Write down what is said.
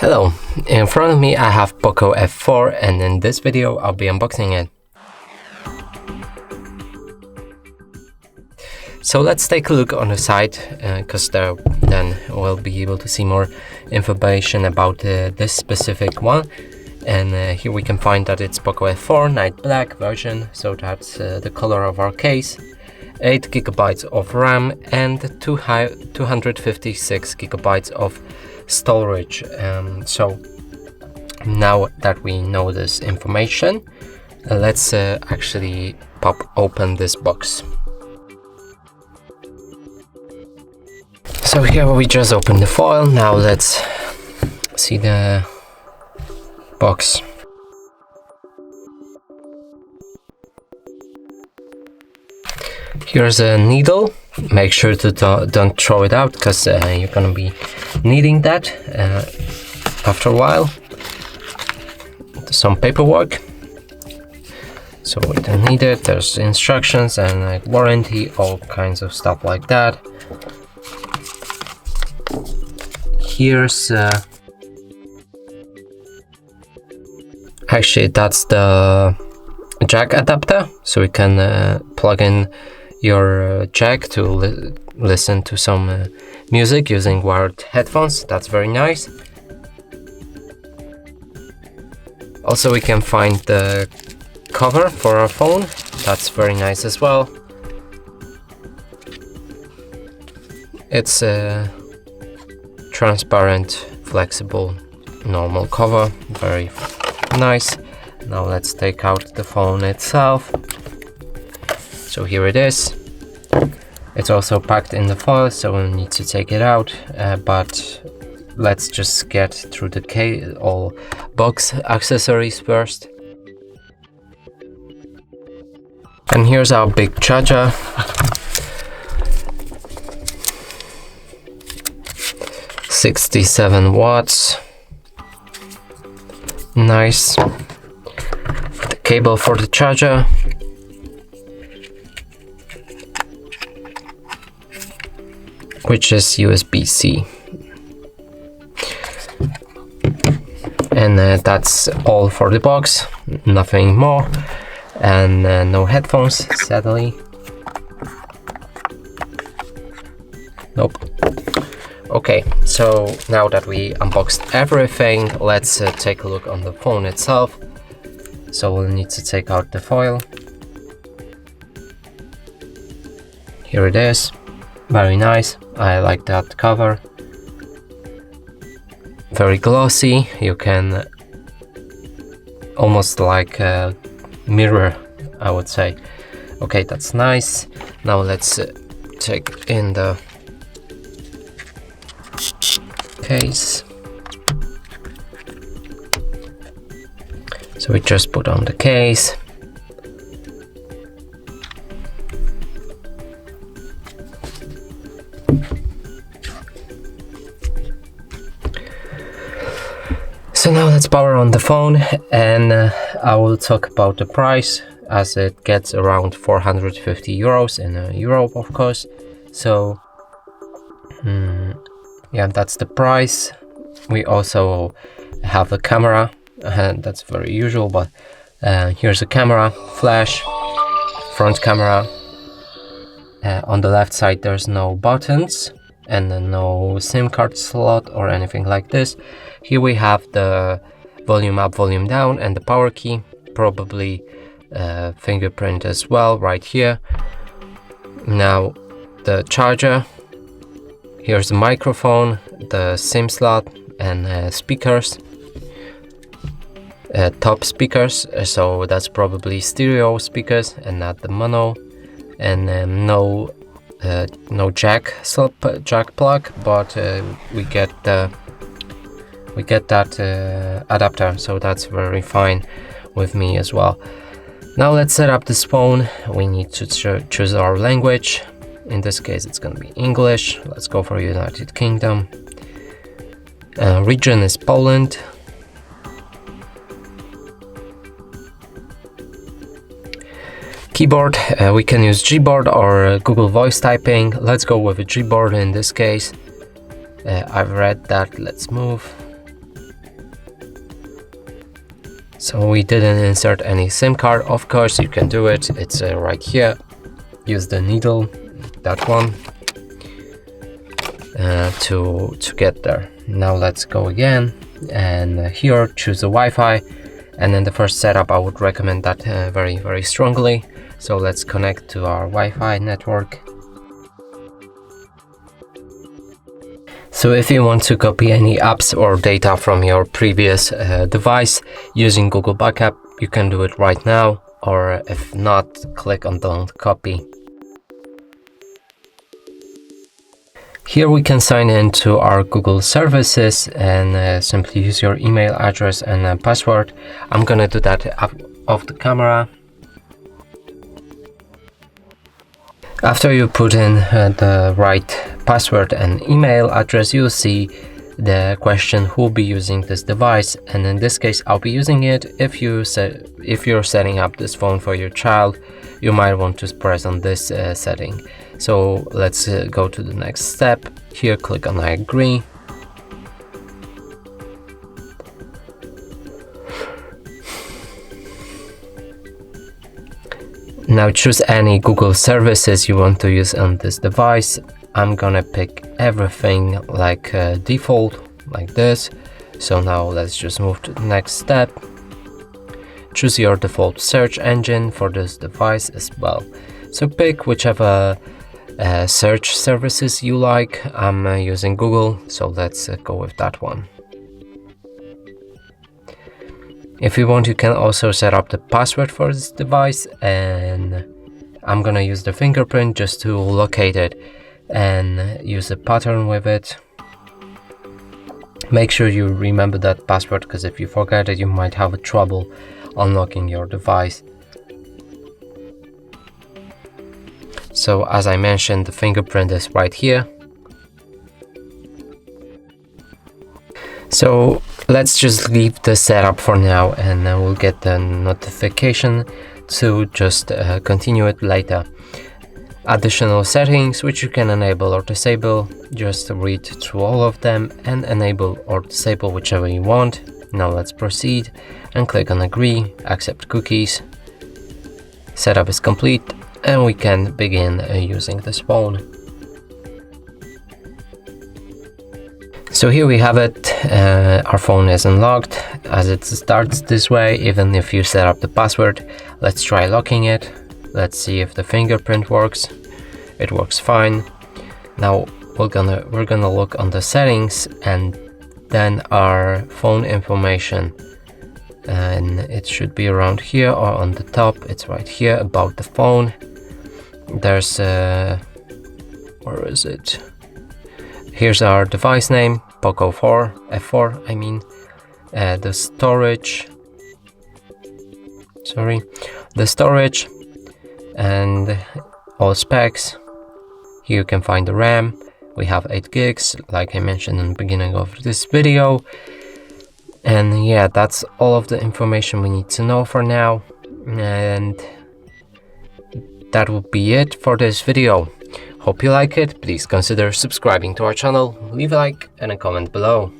Hello, in front of me I have Poco F4 and in this video I'll be unboxing it. So let's take a look on the side because then we'll be able to see more information about this specific one. And here we can find that it's Poco F4 night black version, so that's the color of our case. 8 GB of RAM and 256 GB of storage. So now that we know this information, let's actually pop open this box. So here we just opened the foil. Now let's see the box. Here's a needle. Make sure to don't throw it out because you're gonna be needing that after a while. Some paperwork, so we don't need it. There's instructions and like warranty, all kinds of stuff like that. Here's actually that's the jack adapter, so we can plug in your jack to listen to some music using wired headphones. That's very nice. Also, we can find the cover for our phone. That's very nice as well. It's a transparent, flexible, normal cover. Very nice. Now let's take out the phone itself. So here it is. It's also packed in the foil, so we'll need to take it out, but let's just get through the case, all box accessories first. And here's our big charger. $67 watts. Nice. The cable for the charger. Which is USB-C. And that's all for the box, nothing more. And no headphones, sadly. Nope. Okay, so now that we unboxed everything, let's take a look on the phone itself. So we'll need to take out the foil. Here it is. Very nice. I like that cover. Very glossy. You can almost like a mirror, I would say. Okay, that's nice. Now let's take in the case. So we just put on the case. So now let's power on the phone, and I will talk about the price, as it gets around 450 euros in Europe, of course. So yeah, that's the price. We also have a camera, that's very usual, but here's a camera, flash, front camera. On the left side there's no buttons and no SIM card slot or anything like this. Here we have the volume up, volume down, and the power key, probably fingerprint as well right here. Now the charger, here's the microphone, the SIM slot, and speakers, top speakers, so that's probably stereo speakers and not the mono, and no jack plug, but we get that adapter, so that's very fine with me as well. Now let's set up this phone. We need to choose our language. In this case it's going to be English. Let's go for United Kingdom. Region is Poland. Keyboard, we can use Gboard or Google Voice Typing. Let's go with a Gboard in this case. I've read that. Let's move. So we didn't insert any SIM card. Of course you can do it, it's right here. Use the needle, that one, to get there. Now let's go again, and here choose the Wi-Fi, and in the first setup I would recommend that very strongly. So let's connect to our Wi-Fi network. So if you want to copy any apps or data from your previous device using Google Backup, you can do it right now, or if not, click on Don't Copy. Here we can sign in to our Google services and simply use your email address and password. I'm gonna do that off the camera. After you put in the right password and email address, you'll see the question who will be using this device, and in this case I'll be using it. If you're setting up this phone for your child, you might want to press on this setting. So let's go to the next step. Here click on I agree. Now choose any Google services you want to use on this device. I'm gonna pick everything like default, like this. So now let's just move to the next step. Choose your default search engine for this device as well. So pick whichever search services you like. I'm using Google, so let's go with that one. If you want, you can also set up the password for this device, and I'm gonna use the fingerprint just to locate it and use a pattern with it. Make sure you remember that password, because if you forget it, you might have trouble unlocking your device. So as I mentioned, the fingerprint is right here. So let's just leave the setup for now, and then we'll get the notification to just continue it later. Additional settings which you can enable or disable, just read through all of them and enable or disable whichever you want. Now let's proceed and click on agree, accept cookies. Setup is complete and we can begin using this phone. So here we have it, our phone is unlocked as it starts this way, even if you set up the password. Let's try locking it. Let's see if the fingerprint works. It works fine. Now we're gonna look on the settings and then our phone information, and it should be around here or on the top. It's right here about the phone. There's where is it? Here's our device name, Poco F4, I mean. The storage, and all specs. Here you can find the RAM. We have 8 gigs, like I mentioned in the beginning of this video. And yeah, that's all of the information we need to know for now. And that will be it for this video. Hope you like it. Please consider subscribing to our channel, leave a like and a comment below.